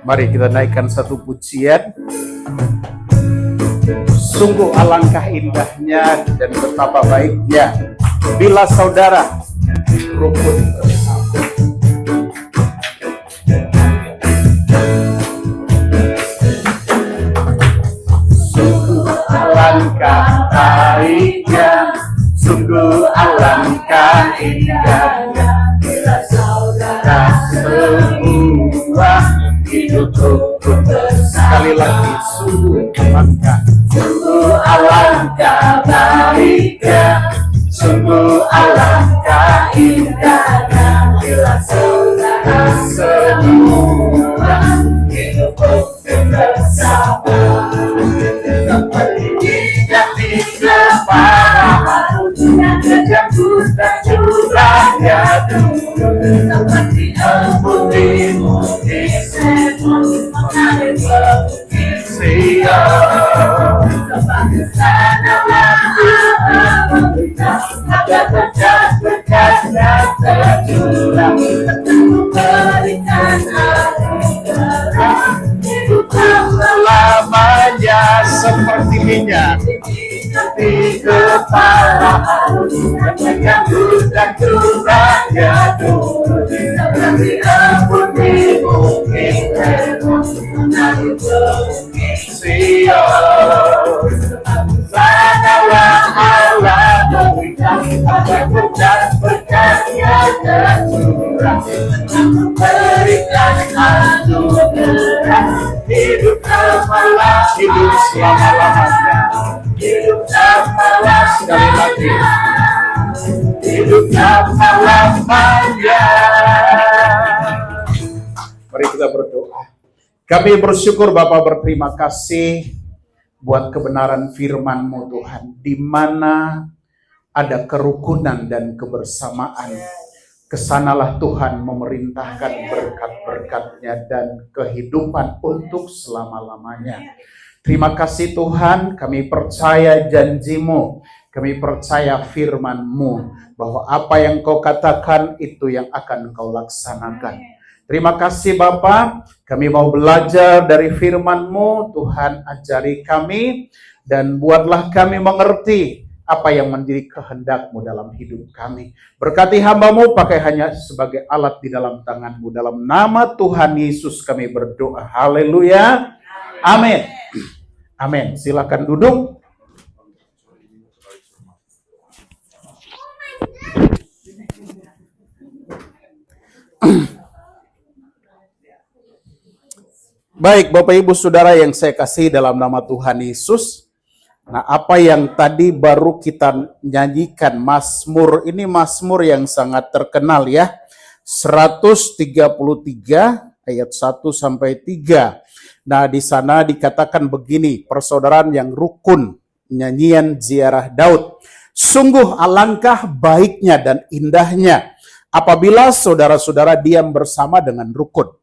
Mari kita naikkan satu pujian. Sungguh alangkah indahnya dan betapa baiknya bila saudara rukun bersama. Sungguh alangkah baiknya, sungguh alangkah indahnya bila saudara semua hidup rukun bersama. Sekali lagi, sungguh alangkah baiknya, sungguh alangkah indahnya bila saudara semua hidup rukun bersama. Seperti tiga para manusia yang buta curahnya dulu, seperti embun-embun semua mengalir bukit Sion. Sebagai sanalah Allah memberikan agar berkat-berkatnya tercurah, memberikan anugerah hidup selamanya seperti minyak di kepala manusia yang buta curahnya dulu, seperti embun-embun mengalir bukit Sion. Sanalah Allah memberikan agar berkat-berkatnya tercurah, memberikan anugerah hidup selama-lamanya, hidup selama-lamanya, sekali lagi, hidup selama-lamanya. Mari kita berdoa. Kami bersyukur Bapa, berterima kasih buat kebenaran firman-Mu Tuhan, di mana ada kerukunan dan kebersamaan. Kesanalah Tuhan memerintahkan berkat-berkat-Nya dan kehidupan untuk selama-lamanya. Terima kasih Tuhan, kami percaya janji-Mu, kami percaya firman-Mu, bahwa apa yang Kau katakan itu yang akan Kau laksanakan. Terima kasih Bapa, kami mau belajar dari firman-Mu, Tuhan ajari kami, dan buatlah kami mengerti apa yang menjadi kehendak-Mu dalam hidup kami. Berkati hamba-Mu, pakai hanya sebagai alat di dalam tangan-Mu. Dalam nama Tuhan Yesus kami berdoa. Haleluya. Amin. Amin. Silakan duduk. Baik, Bapak Ibu Saudara yang saya kasih dalam nama Tuhan Yesus. Nah, apa yang tadi baru kita nyanyikan, Mazmur, ini Mazmur yang sangat terkenal ya. 133 ayat 1 sampai 3. Nah, di sana dikatakan begini, persaudaraan yang rukun, nyanyian ziarah Daud. Sungguh alangkah baiknya dan indahnya apabila saudara-saudara diam bersama dengan rukun.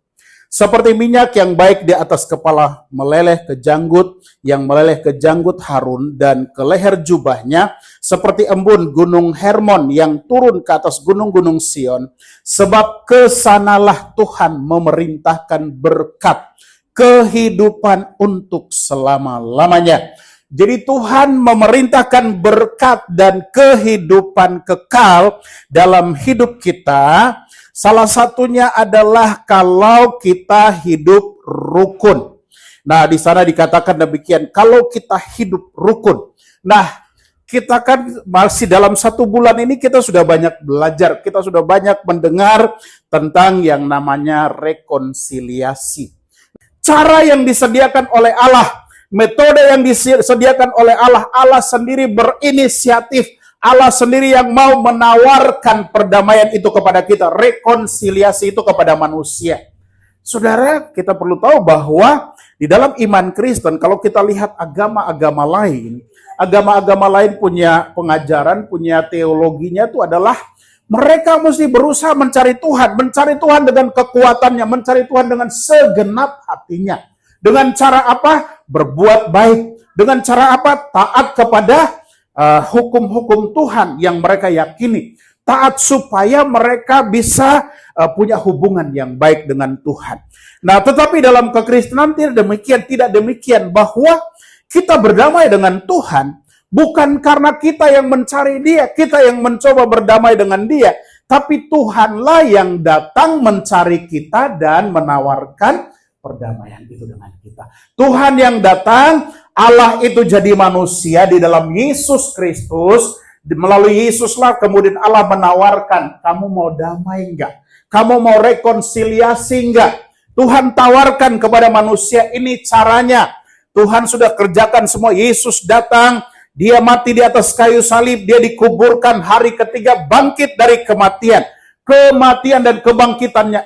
Seperti minyak yang baik di atas kepala meleleh ke janggut, yang meleleh ke janggut Harun dan ke leher jubahnya, seperti embun gunung Hermon yang turun ke atas gunung-gunung Sion, sebab kesanalah Tuhan memerintahkan berkat, kehidupan untuk selama-lamanya. Jadi Tuhan memerintahkan berkat dan kehidupan kekal dalam hidup kita. Salah satunya adalah kalau kita hidup rukun. Nah, di sana dikatakan demikian, kalau kita hidup rukun. Nah, kita kan masih dalam 1 bulan ini kita sudah banyak belajar, kita sudah banyak mendengar tentang yang namanya rekonsiliasi. Cara yang disediakan oleh Allah, metode yang disediakan oleh Allah, Allah sendiri berinisiatif. Allah sendiri yang mau menawarkan perdamaian itu kepada kita, rekonsiliasi itu kepada manusia. Saudara, kita perlu tahu bahwa di dalam iman Kristen, kalau kita lihat agama-agama lain punya pengajaran, punya teologinya itu adalah mereka mesti berusaha mencari Tuhan dengan kekuatannya, mencari Tuhan dengan segenap hatinya. Dengan cara apa? Berbuat baik. Dengan cara apa? Taat kepada hukum-hukum Tuhan yang mereka yakini. Taat supaya mereka bisa punya hubungan yang baik dengan Tuhan. Nah, tetapi dalam kekristenan tidak demikian bahwa kita berdamai dengan Tuhan bukan karena kita yang mencari Dia, kita yang mencoba berdamai dengan Dia, tapi Tuhanlah yang datang mencari kita dan menawarkan perdamaian itu dengan kita. Tuhan yang datang, Allah itu jadi manusia di dalam Yesus Kristus. Melalui Yesuslah kemudian Allah menawarkan, kamu mau damai enggak? Kamu mau rekonsiliasi enggak? Tuhan tawarkan kepada manusia, ini caranya. Tuhan sudah kerjakan semua. Yesus datang, Dia mati di atas kayu salib, Dia dikuburkan, hari ketiga bangkit dari kematian. Kematian dan kebangkitannya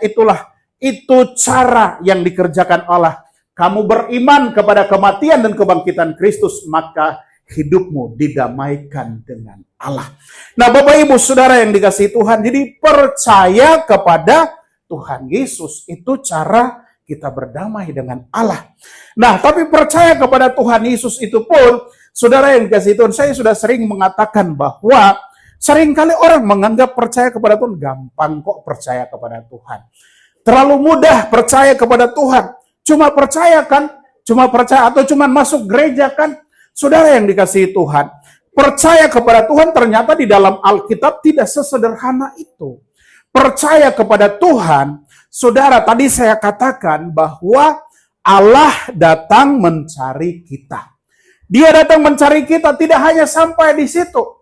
itu cara yang dikerjakan Allah. Kamu beriman kepada kematian dan kebangkitan Kristus, maka hidupmu didamaikan dengan Allah. Nah, Bapak Ibu Saudara yang dikasihi Tuhan, jadi percaya kepada Tuhan Yesus itu cara kita berdamai dengan Allah. Nah, tapi percaya kepada Tuhan Yesus itu pun, Saudara yang dikasihi Tuhan, saya sudah sering mengatakan bahwa seringkali orang menganggap percaya kepada Tuhan gampang kok percaya kepada Tuhan. Terlalu mudah percaya kepada Tuhan. Cuma percaya atau cuma masuk gereja kan? Saudara yang dikasihi Tuhan, percaya kepada Tuhan ternyata di dalam Alkitab tidak sesederhana itu. Percaya kepada Tuhan, saudara, tadi saya katakan bahwa Allah datang mencari kita. Dia datang mencari kita tidak hanya sampai di situ.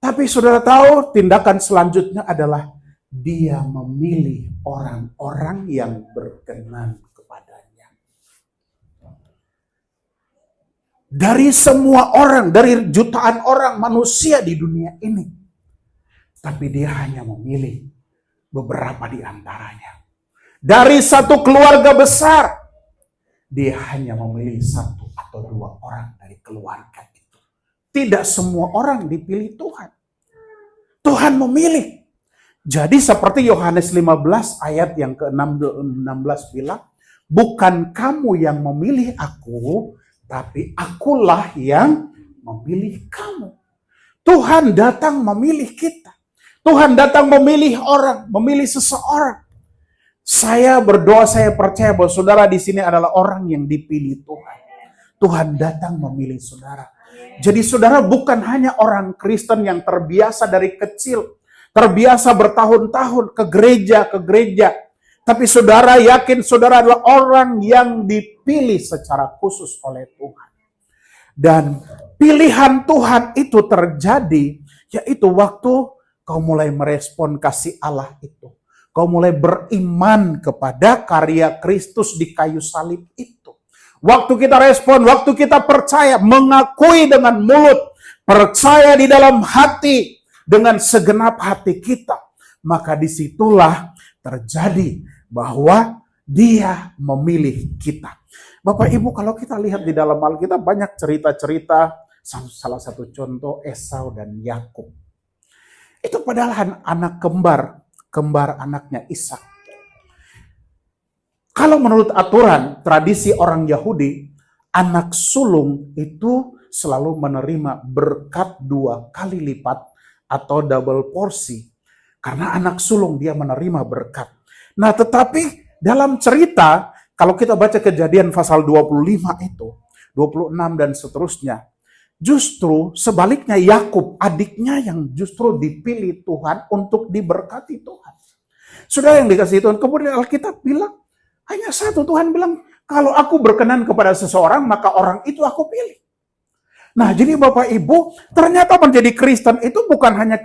Tapi saudara tahu tindakan selanjutnya adalah Dia memilih orang-orang yang berkenan kepadanya. Dari semua orang, dari jutaan orang manusia di dunia ini. Tapi Dia hanya memilih beberapa di antaranya. Dari satu keluarga besar, Dia hanya memilih 1 atau 2 orang dari keluarga itu. Tidak semua orang dipilih Tuhan. Tuhan memilih. Jadi seperti Yohanes 15 ayat yang ke-16 bilang, bukan kamu yang memilih aku, tapi akulah yang memilih kamu. Tuhan datang memilih kita. Tuhan datang memilih orang, memilih seseorang. Saya berdoa, saya percaya bahwa saudara di sini adalah orang yang dipilih Tuhan. Tuhan datang memilih saudara. Jadi saudara bukan hanya orang Kristen yang terbiasa dari kecil, terbiasa bertahun-tahun ke gereja, tapi saudara yakin saudara adalah orang yang dipilih secara khusus oleh Tuhan. Dan pilihan Tuhan itu terjadi, yaitu waktu kau mulai merespon kasih Allah itu. Kau mulai beriman kepada karya Kristus di kayu salib itu. Waktu kita respon, waktu kita percaya, mengakui dengan mulut, percaya di dalam hati, dengan segenap hati kita, maka disitulah terjadi bahwa Dia memilih kita. Bapak Ibu, kalau kita lihat di dalam Alkitab banyak cerita-cerita, salah satu contoh Esau dan Yakub. Itu padahal anak kembar anaknya Ishak. Kalau menurut aturan tradisi orang Yahudi, anak sulung itu selalu menerima berkat 2 kali lipat atau double porsi. Karena anak sulung dia menerima berkat. Nah, tetapi dalam cerita, kalau kita baca Kejadian pasal 25 itu, 26 dan seterusnya, justru sebaliknya Yakub, adiknya yang justru dipilih Tuhan untuk diberkati Tuhan. Saudara yang dikasihi Tuhan, kemudian Alkitab bilang, hanya satu, Tuhan bilang, kalau aku berkenan kepada seseorang, maka orang itu aku pilih. Nah, jadi Bapak Ibu, ternyata menjadi Kristen itu bukan hanya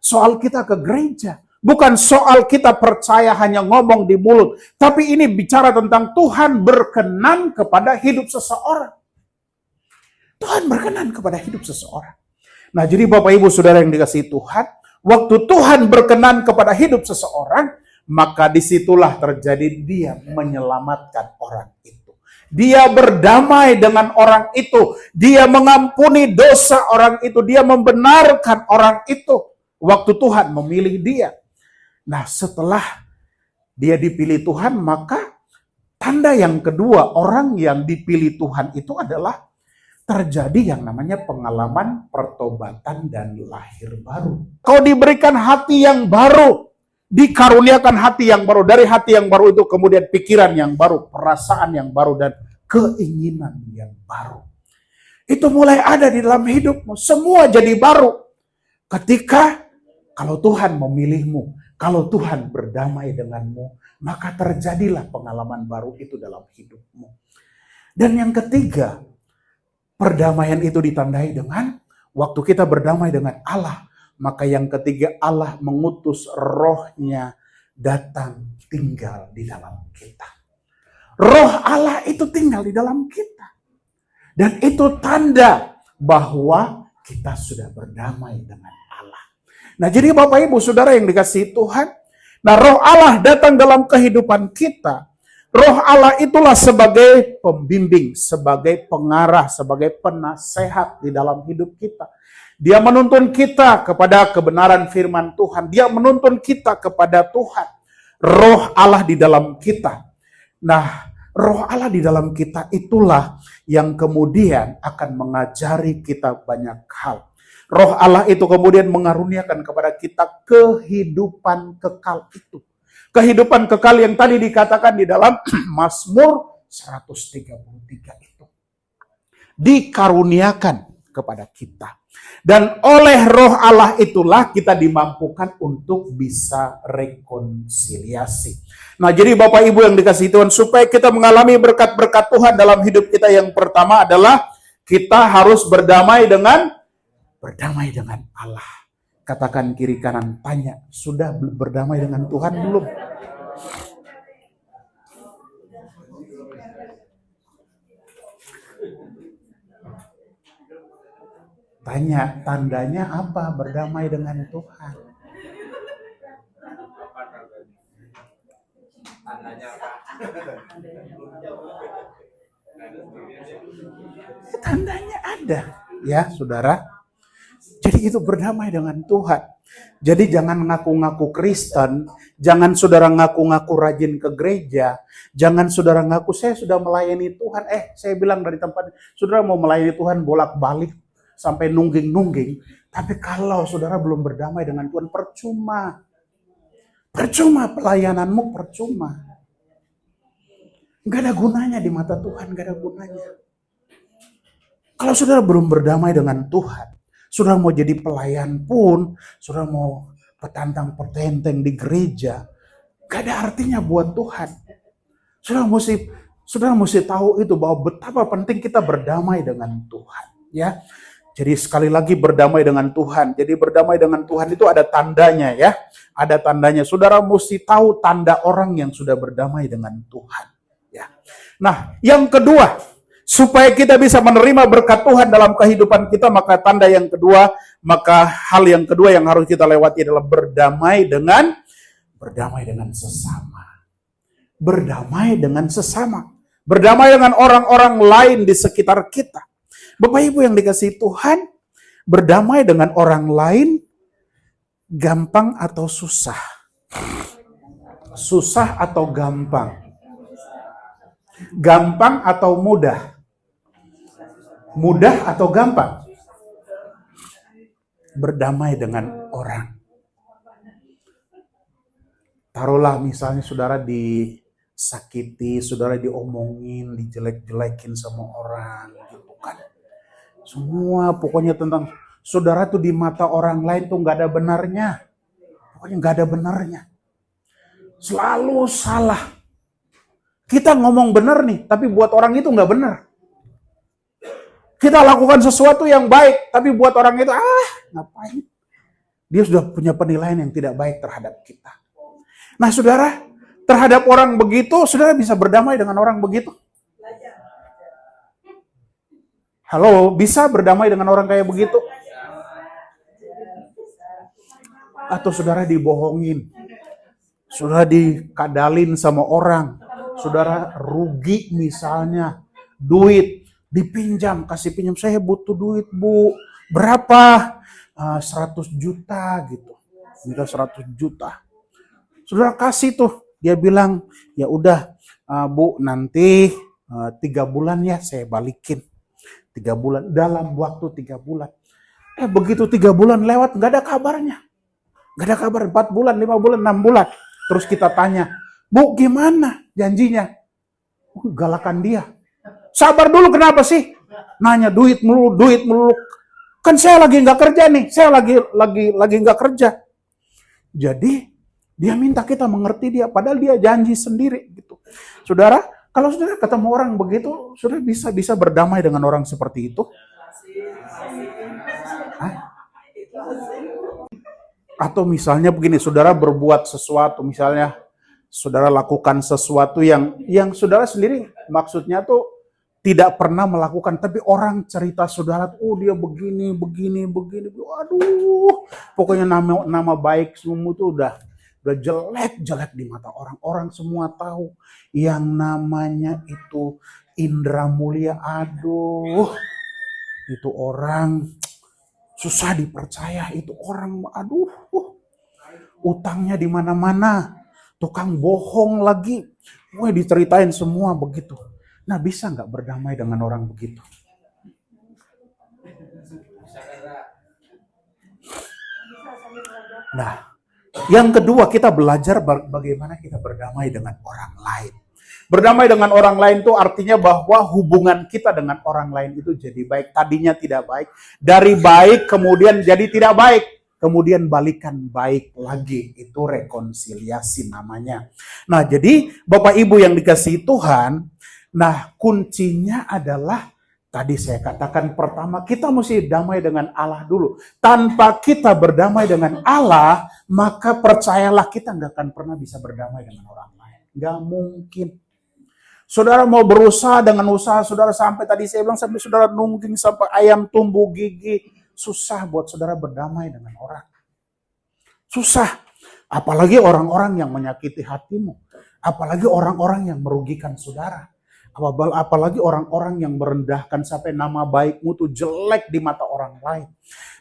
soal kita ke gereja. Bukan soal kita percaya hanya ngomong di mulut. Tapi ini bicara tentang Tuhan berkenan kepada hidup seseorang. Tuhan berkenan kepada hidup seseorang. Nah, jadi Bapak Ibu Saudara yang dikasihi Tuhan, waktu Tuhan berkenan kepada hidup seseorang, maka disitulah terjadi Dia menyelamatkan orang itu. Dia berdamai dengan orang itu. Dia mengampuni dosa orang itu. Dia membenarkan orang itu. Waktu Tuhan memilih dia. Nah, setelah dia dipilih Tuhan, maka tanda yang kedua orang yang dipilih Tuhan itu adalah terjadi yang namanya pengalaman pertobatan dan lahir baru. Kau diberikan hati yang baru. dikaruniakan hati yang baru. Dari hati yang baru itu kemudian pikiran yang baru, perasaan yang baru, dan keinginan yang baru. Itu mulai ada di dalam hidupmu. Semua jadi baru. Ketika kalau Tuhan memilihmu, kalau Tuhan berdamai denganmu, maka terjadilah pengalaman baru itu dalam hidupmu. Dan yang ketiga, perdamaian itu ditandai dengan waktu kita berdamai dengan Allah. Maka yang ketiga, Allah mengutus rohnya datang tinggal di dalam kita. Roh Allah itu tinggal di dalam kita. Dan itu tanda bahwa kita sudah berdamai dengan Allah. Nah, jadi Bapak Ibu Saudara yang dikasihi Tuhan, nah roh Allah datang dalam kehidupan kita. Roh Allah itulah sebagai pembimbing, sebagai pengarah, sebagai penasehat di dalam hidup kita. Dia menuntun kita kepada kebenaran firman Tuhan. Dia menuntun kita kepada Tuhan. Roh Allah di dalam kita. Nah, roh Allah di dalam kita itulah yang kemudian akan mengajari kita banyak hal. Roh Allah itu kemudian mengaruniakan kepada kita kehidupan kekal itu. Kehidupan kekal yang tadi dikatakan di dalam Mazmur 133 itu. Dikaruniakan kepada kita. Dan oleh roh Allah itulah kita dimampukan untuk bisa rekonsiliasi. Nah, jadi Bapak Ibu yang dikasihi Tuhan, supaya kita mengalami berkat-berkat Tuhan dalam hidup kita, yang pertama adalah kita harus berdamai dengan Allah. Katakan kiri kanan, tanya, sudah berdamai dengan Tuhan belum? Tanya, tandanya apa berdamai dengan Tuhan? Tandanya apa? Tandanya ada, ya saudara. Jadi itu berdamai dengan Tuhan. Jadi jangan ngaku-ngaku Kristen, jangan saudara ngaku-ngaku rajin ke gereja, jangan saudara ngaku saya sudah melayani Tuhan. Saya bilang dari tempat, saudara mau melayani Tuhan bolak-balik sampai nungging-nungging, tapi kalau saudara belum berdamai dengan Tuhan, percuma. Percuma pelayananmu, percuma. Gak ada gunanya di mata Tuhan, gak ada gunanya. Kalau saudara belum berdamai dengan Tuhan, saudara mau jadi pelayan pun, saudara mau petantang-petenteng di gereja, gak ada artinya buat Tuhan. Saudara mesti tahu itu bahwa betapa penting kita berdamai dengan Tuhan, ya. Jadi sekali lagi berdamai dengan Tuhan. Jadi berdamai dengan Tuhan itu ada tandanya, ya. Ada tandanya. Saudara mesti tahu tanda orang yang sudah berdamai dengan Tuhan, ya. Nah, yang kedua, supaya kita bisa menerima berkat Tuhan dalam kehidupan kita, maka tanda yang kedua, maka hal yang kedua yang harus kita lewati adalah berdamai dengan sesama. Berdamai dengan sesama. Berdamai dengan orang-orang lain di sekitar kita. Bapak Ibu yang dikasihi Tuhan, berdamai dengan orang lain gampang atau susah? Susah atau gampang? Gampang atau mudah? Mudah atau gampang? Berdamai dengan orang. Taruhlah misalnya saudara disakiti, saudara diomongin, dijelek-jelekin sama orang, gitu kan. Semua pokoknya tentang saudara tuh di mata orang lain tuh gak ada benarnya. Pokoknya gak ada benarnya. Selalu salah. Kita ngomong benar nih, tapi buat orang itu gak benar. Kita lakukan sesuatu yang baik, tapi buat orang itu, ngapain? Dia sudah punya penilaian yang tidak baik terhadap kita. Nah saudara, terhadap orang begitu, saudara bisa berdamai dengan orang begitu? Halo, bisa berdamai dengan orang kayak begitu? Atau saudara dibohongin, saudara dikadalin sama orang, saudara rugi misalnya, duit, dipinjam, kasih pinjam, saya butuh duit bu, berapa? 100 juta gitu, minta 100 juta. Saudara kasih tuh, dia bilang, ya udah bu nanti 3 bulan ya saya balikin. 3 bulan, dalam waktu 3 bulan. Begitu 3 bulan lewat, gak ada kabarnya. Gak ada kabar 4 bulan, 5 bulan, 6 bulan. Terus kita tanya, Bu gimana janjinya? Galakan dia. Sabar dulu, kenapa sih? Nanya duit melulu. Kan saya lagi nggak kerja nih, saya lagi nggak kerja. Jadi dia minta kita mengerti dia, padahal dia janji sendiri gitu. Saudara, kalau saudara ketemu orang begitu, saudara bisa berdamai dengan orang seperti itu? Hah? Atau misalnya begini, saudara berbuat sesuatu, misalnya saudara lakukan sesuatu yang saudara sendiri maksudnya tuh tidak pernah melakukan, tapi orang cerita saudara, oh dia begini, aduh, pokoknya nama baik semua tuh udah jelek di mata orang. Orang semua tahu yang namanya itu Indra Mulia, aduh, itu orang susah dipercaya, itu orang, aduh, utangnya di mana-mana, tukang bohong lagi, diceritain semua begitu. Nah, bisa nggak berdamai dengan orang begitu? Nah, yang kedua kita belajar bagaimana kita berdamai dengan orang lain. Berdamai dengan orang lain itu artinya bahwa hubungan kita dengan orang lain itu jadi baik. Tadinya tidak baik, dari baik kemudian jadi tidak baik, kemudian balikan baik lagi. Itu rekonsiliasi namanya. Nah, jadi Bapak Ibu yang dikasihi Tuhan, nah kuncinya adalah tadi saya katakan pertama kita mesti damai dengan Allah dulu. Tanpa kita berdamai dengan Allah, maka percayalah kita nggak akan pernah bisa berdamai dengan orang lain. Nggak mungkin. Saudara mau berusaha dengan usaha saudara sampai tadi saya bilang sampai saudara nungging sampai ayam tumbuh gigi, susah buat saudara berdamai dengan orang. Susah. Apalagi orang-orang yang menyakiti hatimu. Apalagi orang-orang yang merugikan saudara. Apalagi orang-orang yang merendahkan sampai nama baikmu tuh jelek di mata orang lain.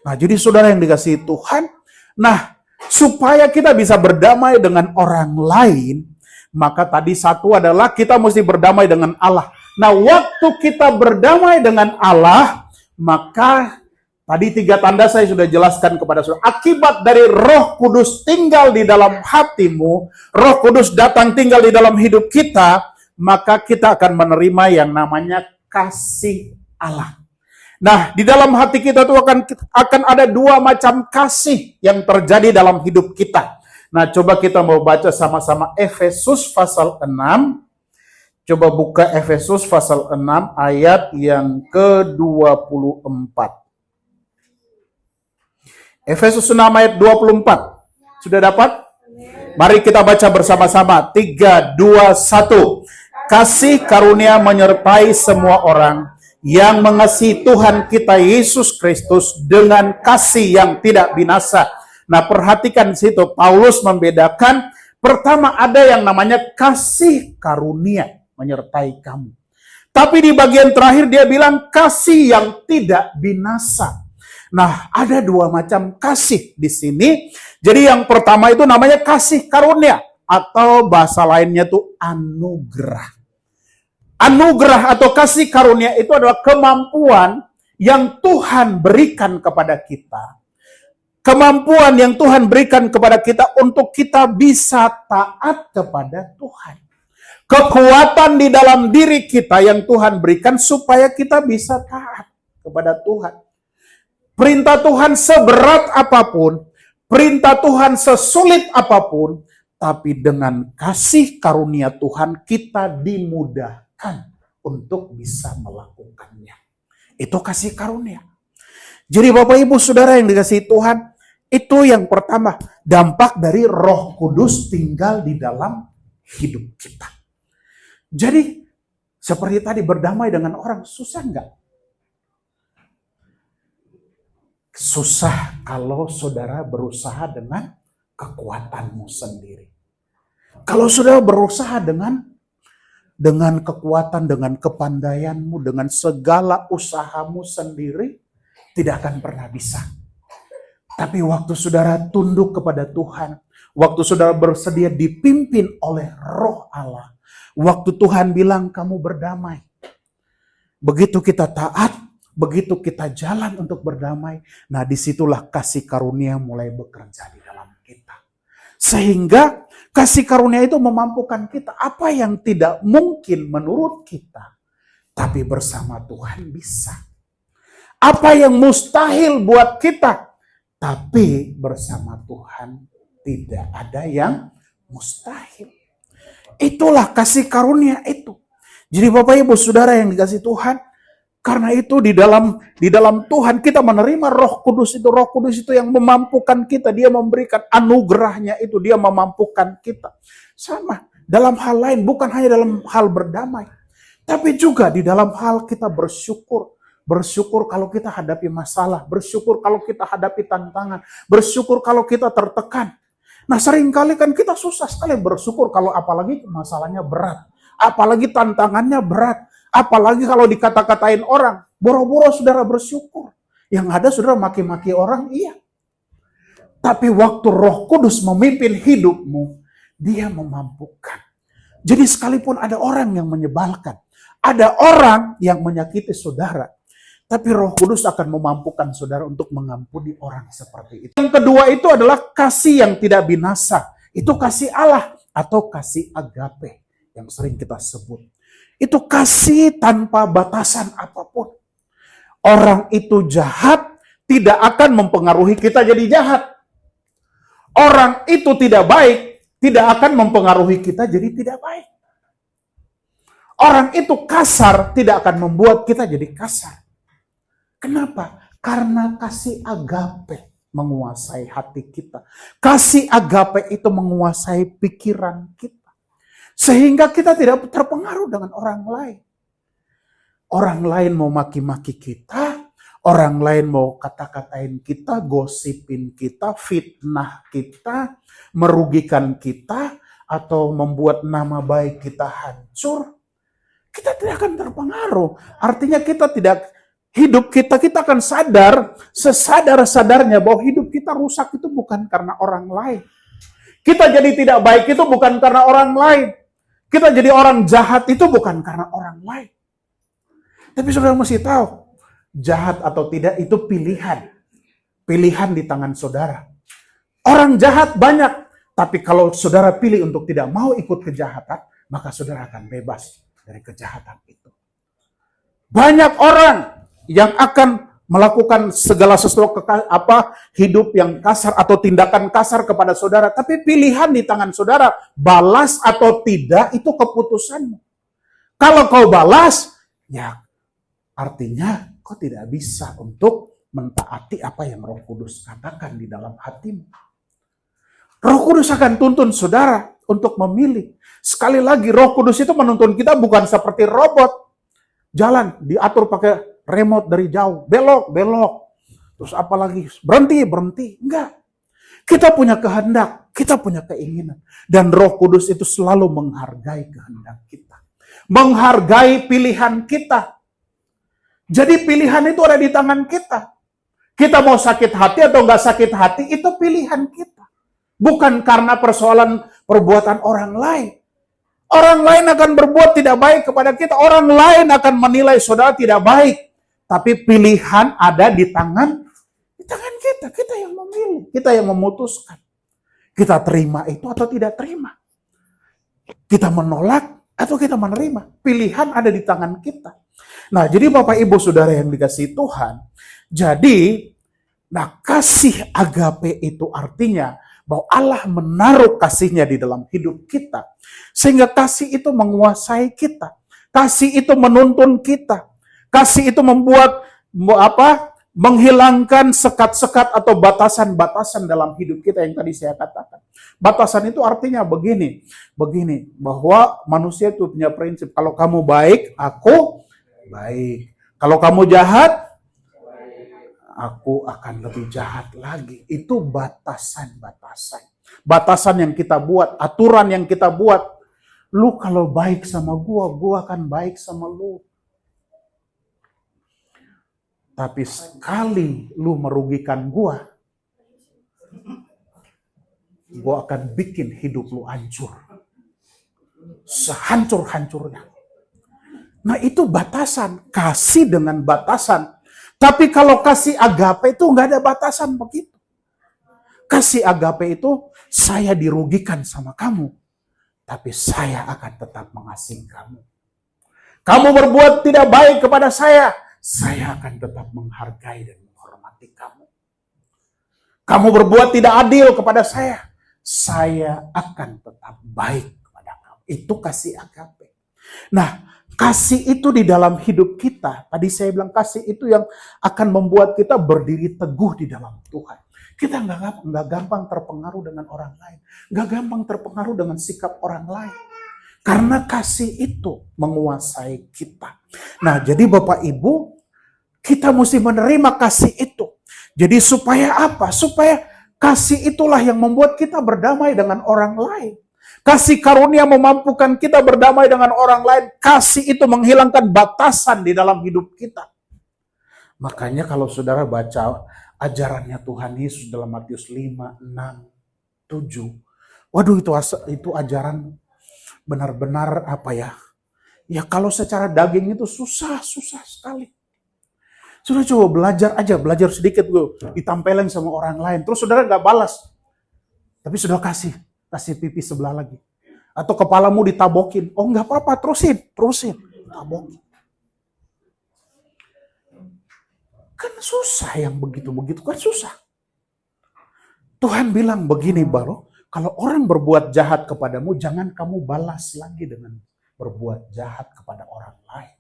Nah, jadi saudara yang dikasihi Tuhan, nah, supaya kita bisa berdamai dengan orang lain, maka tadi satu adalah kita mesti berdamai dengan Allah. Nah, waktu kita berdamai dengan Allah, maka tadi 3 tanda saya sudah jelaskan kepada saudara. Akibat dari Roh Kudus tinggal di dalam hatimu, Roh Kudus datang tinggal di dalam hidup kita, maka kita akan menerima yang namanya kasih Allah. Nah, di dalam hati kita tuh akan ada 2 macam kasih yang terjadi dalam hidup kita. Nah, coba kita mau baca sama-sama Efesus pasal 6. Coba buka Efesus pasal 6 ayat yang ke-24. Efesus 6 ayat 24. Sudah dapat? Mari kita baca bersama-sama. 3, 2, 1. Kasih karunia menyertai semua orang yang mengasihi Tuhan kita Yesus Kristus dengan kasih yang tidak binasa. Nah, perhatikan di situ Paulus membedakan, pertama ada yang namanya kasih karunia menyertai kamu. Tapi di bagian terakhir dia bilang kasih yang tidak binasa. Nah, ada 2 macam kasih di sini. Jadi yang pertama itu namanya kasih karunia atau bahasa lainnya tuh anugerah. Anugerah atau kasih karunia itu adalah kemampuan yang Tuhan berikan kepada kita. Kemampuan yang Tuhan berikan kepada kita untuk kita bisa taat kepada Tuhan. Kekuatan di dalam diri kita yang Tuhan berikan supaya kita bisa taat kepada Tuhan. Perintah Tuhan seberat apapun, perintah Tuhan sesulit apapun, tapi dengan kasih karunia Tuhan kita dimudahkan untuk bisa melakukannya. Itu kasih karunia. Jadi Bapak Ibu Saudara yang dikasihi Tuhan, itu yang pertama, dampak dari Roh Kudus tinggal di dalam hidup kita. Jadi, seperti tadi berdamai dengan orang, susah enggak? Susah kalau saudara berusaha dengan kekuatanmu sendiri. Kalau saudara berusaha dengan kekuatan, dengan kepandaianmu, dengan segala usahamu sendiri, tidak akan pernah bisa. Tapi waktu saudara tunduk kepada Tuhan, waktu saudara bersedia dipimpin oleh Roh Allah, waktu Tuhan bilang kamu berdamai, begitu kita taat, begitu kita jalan untuk berdamai, nah disitulah kasih karunia mulai bekerja di dalam Sehingga kasih karunia itu memampukan kita. Apa yang tidak mungkin menurut kita, tapi bersama Tuhan bisa. Apa yang mustahil buat kita, tapi bersama Tuhan tidak ada yang mustahil. Itulah kasih karunia itu. Jadi Bapak Ibu Saudara yang dikasih Tuhan, karena itu di dalam Tuhan kita menerima Roh Kudus itu. Roh Kudus itu yang memampukan kita. Dia memberikan anugerahnya itu. Dia memampukan kita. Sama dalam hal lain, bukan hanya dalam hal berdamai, tapi juga di dalam hal kita bersyukur. Bersyukur kalau kita hadapi masalah. Bersyukur kalau kita hadapi tantangan. Bersyukur kalau kita tertekan. Nah seringkali kan kita susah sekali bersyukur kalau apalagi masalahnya berat. Apalagi tantangannya berat. Apalagi kalau dikata-katain orang. Boro-boro saudara bersyukur. Yang ada saudara maki-maki orang, iya. Tapi waktu Roh Kudus memimpin hidupmu, Dia memampukan. Jadi sekalipun ada orang yang menyebalkan. Ada orang yang menyakiti saudara. Tapi Roh Kudus akan memampukan saudara untuk mengampuni orang seperti itu. Yang kedua itu adalah kasih yang tidak binasa. Itu kasih Allah atau kasih agape yang sering kita sebut. Itu kasih tanpa batasan apapun. Orang itu jahat tidak akan mempengaruhi kita jadi jahat. Orang itu tidak baik tidak akan mempengaruhi kita jadi tidak baik. Orang itu kasar tidak akan membuat kita jadi kasar. Kenapa? Karena kasih agape menguasai hati kita. Kasih agape itu menguasai pikiran kita. Sehingga kita tidak terpengaruh dengan orang lain. Orang lain mau maki-maki kita, orang lain mau kata-katain kita, gosipin kita, fitnah kita, merugikan kita, atau membuat nama baik kita hancur. Kita tidak akan terpengaruh. Artinya kita tidak... Hidup kita akan sadar, sesadar-sadarnya bahwa hidup kita rusak itu bukan karena orang lain. Kita jadi tidak baik itu bukan karena orang lain. Kita jadi orang jahat itu bukan karena orang lain. Tapi saudara mesti tahu, jahat atau tidak itu pilihan. Pilihan di tangan saudara. Orang jahat banyak, tapi kalau saudara pilih untuk tidak mau ikut kejahatan, maka saudara akan bebas dari kejahatan itu. Banyak orang yang akan melakukan segala sesuatu hidup yang kasar atau tindakan kasar kepada saudara, tapi pilihan di tangan saudara, balas atau tidak itu keputusanmu. Kalau kau balas, ya artinya kau tidak bisa untuk mentaati apa yang Roh Kudus katakan di dalam hatimu. Roh Kudus akan tuntun saudara untuk memilih. Sekali lagi Roh Kudus itu menuntun kita bukan seperti robot. Jalan diatur pakai remote dari jauh, belok. Terus apalagi berhenti. Enggak. Kita punya kehendak, kita punya keinginan. Dan Roh Kudus itu selalu menghargai kehendak kita. Menghargai pilihan kita. Jadi pilihan itu ada di tangan kita. Kita mau sakit hati atau enggak sakit hati, itu pilihan kita. Bukan karena persoalan perbuatan orang lain. Orang lain akan berbuat tidak baik kepada kita. Orang lain akan menilai saudara tidak baik. Tapi pilihan ada di tangan kita. Kita yang memilih. Kita yang memutuskan. Kita terima itu atau tidak terima. Kita menolak atau kita menerima. Pilihan ada di tangan kita. Nah, jadi Bapak Ibu Saudara yang dikasihi Tuhan. Jadi, kasih agape itu artinya bahwa Allah menaruh kasihnya di dalam hidup kita. Sehingga kasih itu menguasai kita. Kasih itu menuntun kita. Kasih itu membuat menghilangkan sekat-sekat atau batasan-batasan dalam hidup kita yang tadi saya katakan. Batasan itu artinya begini, bahwa manusia itu punya prinsip, kalau kamu baik, aku baik. Kalau kamu jahat, aku akan lebih jahat lagi. Itu batasan-batasan. Batasan yang kita buat, aturan yang kita buat. Lu kalau baik sama gua akan baik sama lu. Tapi sekali lu merugikan gua akan bikin hidup lu hancur. Sehancur-hancurnya. Nah itu batasan. Kasih dengan batasan. Tapi kalau kasih agape itu nggak ada batasan begitu. Kasih agape itu, saya dirugikan sama kamu, tapi saya akan tetap mengasihi kamu. Kamu berbuat tidak baik kepada saya akan tetap menghargai dan menghormati kamu. Kamu berbuat tidak adil kepada saya akan tetap baik kepada kamu. Itu kasih agape. Nah, kasih itu di dalam hidup kita, tadi saya bilang kasih itu yang akan membuat kita berdiri teguh di dalam Tuhan. Kita nggak gampang terpengaruh dengan orang lain, nggak gampang terpengaruh dengan sikap orang lain, karena kasih itu menguasai kita. Nah, jadi Bapak Ibu, kita mesti menerima kasih itu. Jadi supaya apa? Supaya kasih itulah yang membuat kita berdamai dengan orang lain. Kasih karunia memampukan kita berdamai dengan orang lain. Kasih itu menghilangkan batasan di dalam hidup kita. Makanya kalau saudara baca ajarannya Tuhan Yesus dalam Matius 5, 6, 7. Waduh, itu ajaran benar-benar apa ya? Ya kalau secara daging itu susah sekali. Saudara coba belajar sedikit gue, ditampelin sama orang lain. Terus saudara gak balas. Tapi saudara kasih pipi sebelah lagi. Atau kepalamu ditabokin. Oh gak apa-apa, terusin. Tabokin. Kan susah yang begitu-begitu, kan susah. Tuhan bilang begini baru, kalau orang berbuat jahat kepadamu, jangan kamu balas lagi dengan berbuat jahat kepada orang lain.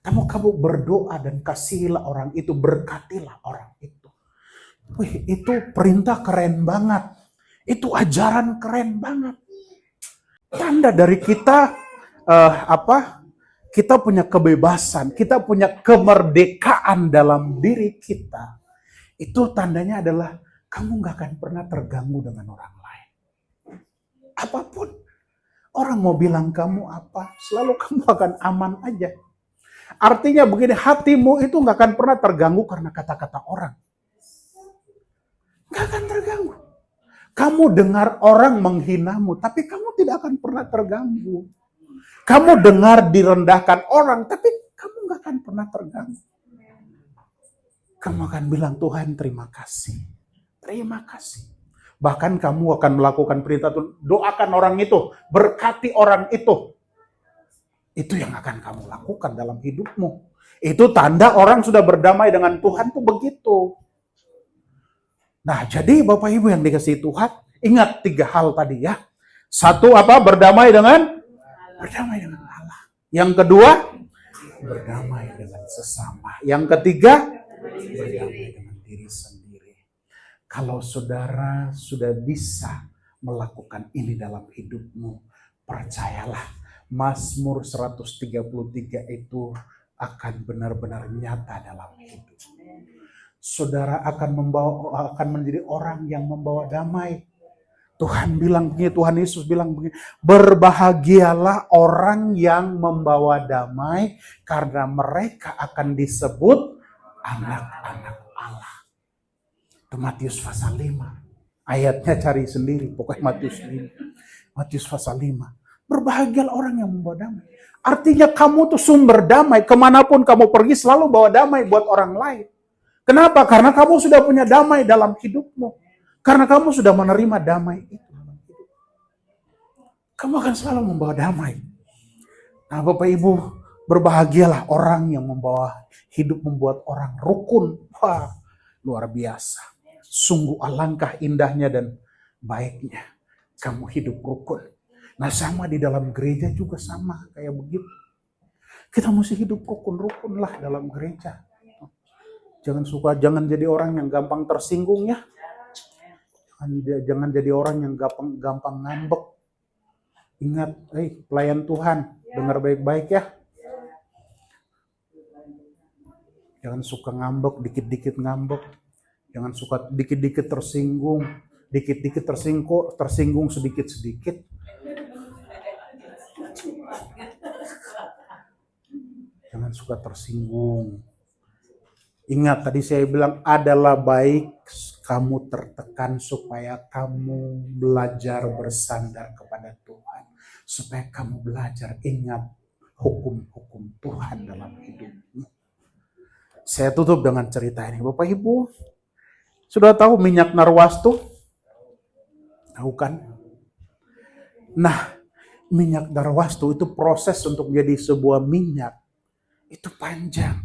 Kamu berdoa dan kasihilah orang itu, berkatilah orang itu. Wih, itu perintah keren banget. Itu ajaran keren banget. Tanda dari kita kita punya kebebasan, kita punya kemerdekaan dalam diri kita. Itu tandanya adalah kamu gak akan pernah terganggu dengan orang lain. Apapun orang mau bilang kamu apa, selalu kamu akan aman aja. Artinya begini, hatimu itu gak akan pernah terganggu karena kata-kata orang. Gak akan terganggu. Kamu dengar orang menghinamu, tapi kamu tidak akan pernah terganggu. Kamu dengar direndahkan orang, tapi kamu gak akan pernah terganggu. Kamu akan bilang, Tuhan terima kasih. Terima kasih. Bahkan kamu akan melakukan perintah Tuhan, doakan orang itu, berkati orang itu. Itu yang akan kamu lakukan dalam hidupmu. Itu tanda orang sudah berdamai dengan Tuhan tuh begitu. Nah, jadi Bapak Ibu yang dikasihi Tuhan, ingat 3 hal tadi ya. 1 apa? Berdamai dengan Allah. Yang kedua, berdamai dengan sesama. Yang ketiga, berdamai dengan diri sendiri. Kalau saudara sudah bisa melakukan ini dalam hidupmu, percayalah, Mazmur 133 itu akan benar-benar nyata dalam hidup. Saudara akan menjadi orang yang membawa damai. Tuhan bilang begini, Tuhan Yesus bilang begini, berbahagialah orang yang membawa damai karena mereka akan disebut anak-anak Allah. Itu Matius pasal 5. Ayatnya cari sendiri, pokoknya Matius 5. Matius pasal 5. Berbahagialah orang yang membawa damai. Artinya kamu tuh sumber damai, kemanapun kamu pergi selalu bawa damai buat orang lain. Kenapa? Karena kamu sudah punya damai dalam hidupmu. Karena kamu sudah menerima damai itu. Kamu akan selalu membawa damai. Nah Bapak Ibu, berbahagialah orang yang membawa hidup membuat orang rukun. Wah, luar biasa. Sungguh alangkah indahnya dan baiknya kamu hidup rukun. Nah sama di dalam gereja juga sama kayak begitu. Kita mesti hidup rukun-rukun lah dalam gereja. Jangan jadi orang yang gampang tersinggung ya. Jangan jadi orang yang gampang ngambek. Ingat, pelayan Tuhan, dengar baik-baik ya. Jangan suka ngambek, dikit-dikit ngambek. Jangan suka dikit-dikit tersinggung. Dikit-dikit tersinggung sedikit-sedikit. Jangan suka tersinggung. Ingat tadi saya bilang adalah baik kamu tertekan supaya kamu belajar bersandar kepada Tuhan. Supaya kamu belajar ingat hukum-hukum Tuhan dalam hidupmu. Saya tutup dengan cerita ini. Bapak Ibu, Sudah tahu minyak narwastu? Tahu kan? Nah, minyak narwastu itu proses untuk menjadi sebuah minyak. Itu panjang.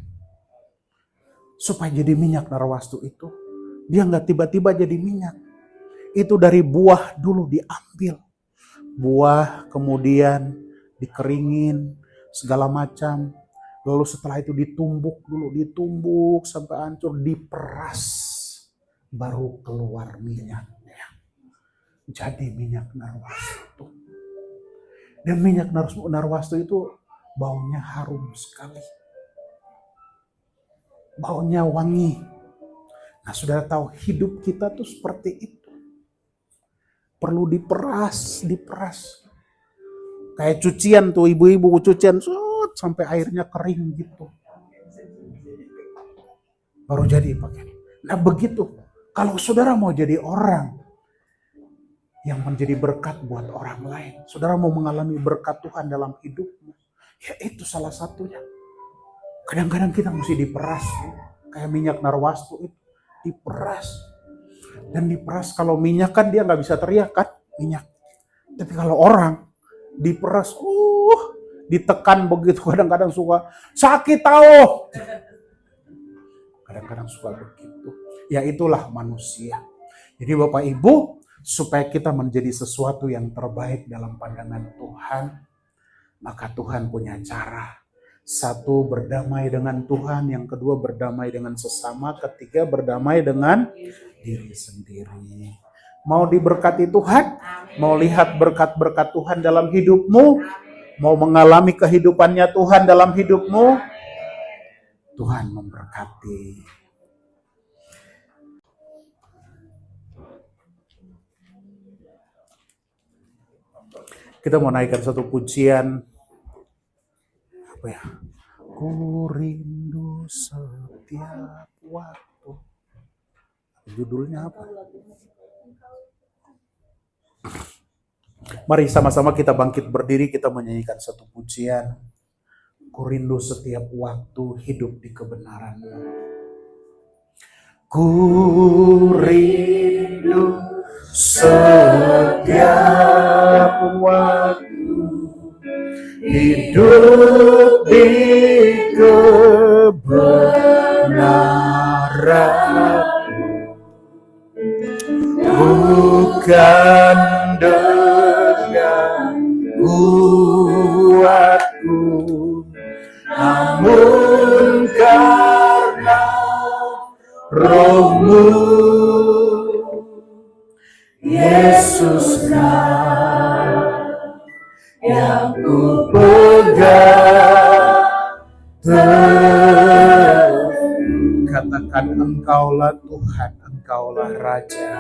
Supaya jadi minyak narwastu itu, dia nggak tiba-tiba jadi minyak. Itu dari buah dulu diambil. Buah kemudian dikeringin, segala macam. Lalu setelah itu ditumbuk sampai hancur, diperas. Baru keluar minyaknya. Jadi minyak narwastu. Dan minyak narwastu itu baunya harum sekali. Baunya wangi. Nah, saudara tahu hidup kita tuh seperti itu. Perlu diperas. Kayak cucian tuh, ibu-ibu cucian sampai airnya kering gitu. Baru jadi pakaian. Nah begitu, kalau saudara mau jadi orang yang menjadi berkat buat orang lain, saudara mau mengalami berkat Tuhan dalam hidupmu, ya itu salah satunya. Kadang-kadang kita mesti diperas, kayak minyak narwastu itu, diperas. Dan diperas, kalau minyak kan dia nggak bisa teriak kan, minyak. Tapi kalau orang diperas, ditekan begitu, kadang-kadang suka sakit tahu. Kadang-kadang suka begitu. Ya itulah manusia. Jadi Bapak Ibu, supaya kita menjadi sesuatu yang terbaik dalam pandangan Tuhan, maka Tuhan punya cara. Satu, berdamai dengan Tuhan. Yang kedua, berdamai dengan sesama. Ketiga, berdamai dengan diri sendiri. Mau diberkati Tuhan? Mau lihat berkat-berkat Tuhan dalam hidupmu? Mau mengalami kehidupannya Tuhan dalam hidupmu? Tuhan memberkati. Kita mau naikkan satu pujian. Apa ya? Ku rindu setiap waktu. Judulnya apa? Mari sama-sama kita bangkit berdiri, kita menyanyikan satu pujian. Ku rindu setiap waktu hidup di kebenaran-Mu. Ku rindu setiap waktu hidup di kebenaran, bukan dengan kuatku, namun karena Roh-Mu, Yesus yang ku pegang teguh. Katakan, Engkaulah Tuhan, Engkaulah Raja.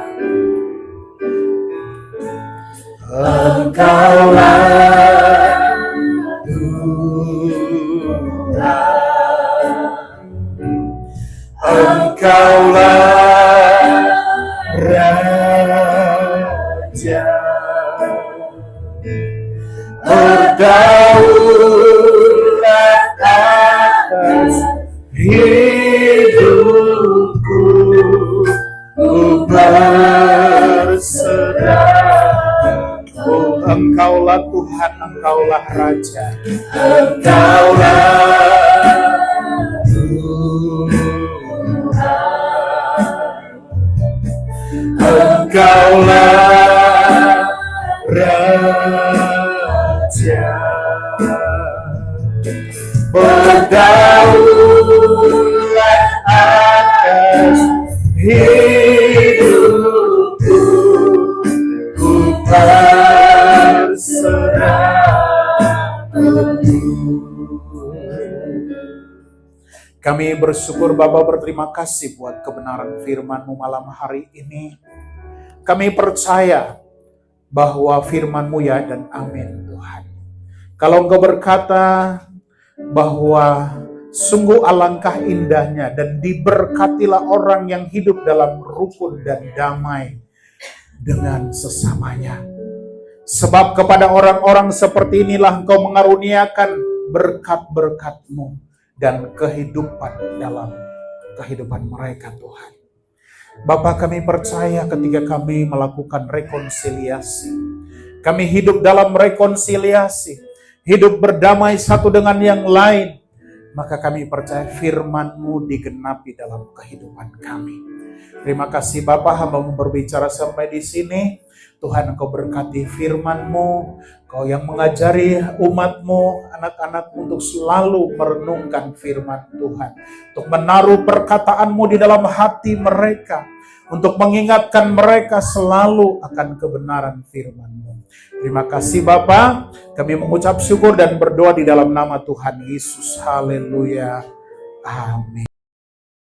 Engkaulah Tuhan, Engkaulah Raja. Berdaulat atas hidupku, ku berserah. Oh, Engkaulah Tuhan, Engkaulah Raja. Engkaulah Tuhan, Engkaulah Raja. Berdaulat atas hidupku, ku berserah teguh. Kami bersyukur Bapa, berterima kasih buat kebenaran firman-Mu malam hari ini. Kami percaya bahwa firman-Mu ya dan amin Tuhan. Kalau Engkau berkata bahwa sungguh alangkah indahnya dan diberkatilah orang yang hidup dalam rukun dan damai dengan sesamanya. Sebab kepada orang-orang seperti inilah Engkau mengaruniakan berkat-berkat-Mu dan kehidupan dalam kehidupan mereka Tuhan. Bapa, kami percaya ketika kami melakukan rekonsiliasi, kami hidup dalam rekonsiliasi, hidup berdamai satu dengan yang lain, maka kami percaya firman-Mu digenapi dalam kehidupan kami. Terima kasih Bapa, hamba-Mu berbicara sampai di sini. Tuhan, Engkau berkati firman-Mu, Kau yang mengajari umat-Mu, anak-anak-Mu untuk selalu merenungkan firman Tuhan, untuk menaruh perkataan-Mu di dalam hati mereka, untuk mengingatkan mereka selalu akan kebenaran firman-Mu. Terima kasih Bapa, kami mengucap syukur dan berdoa di dalam nama Tuhan Yesus. Haleluya. Amin.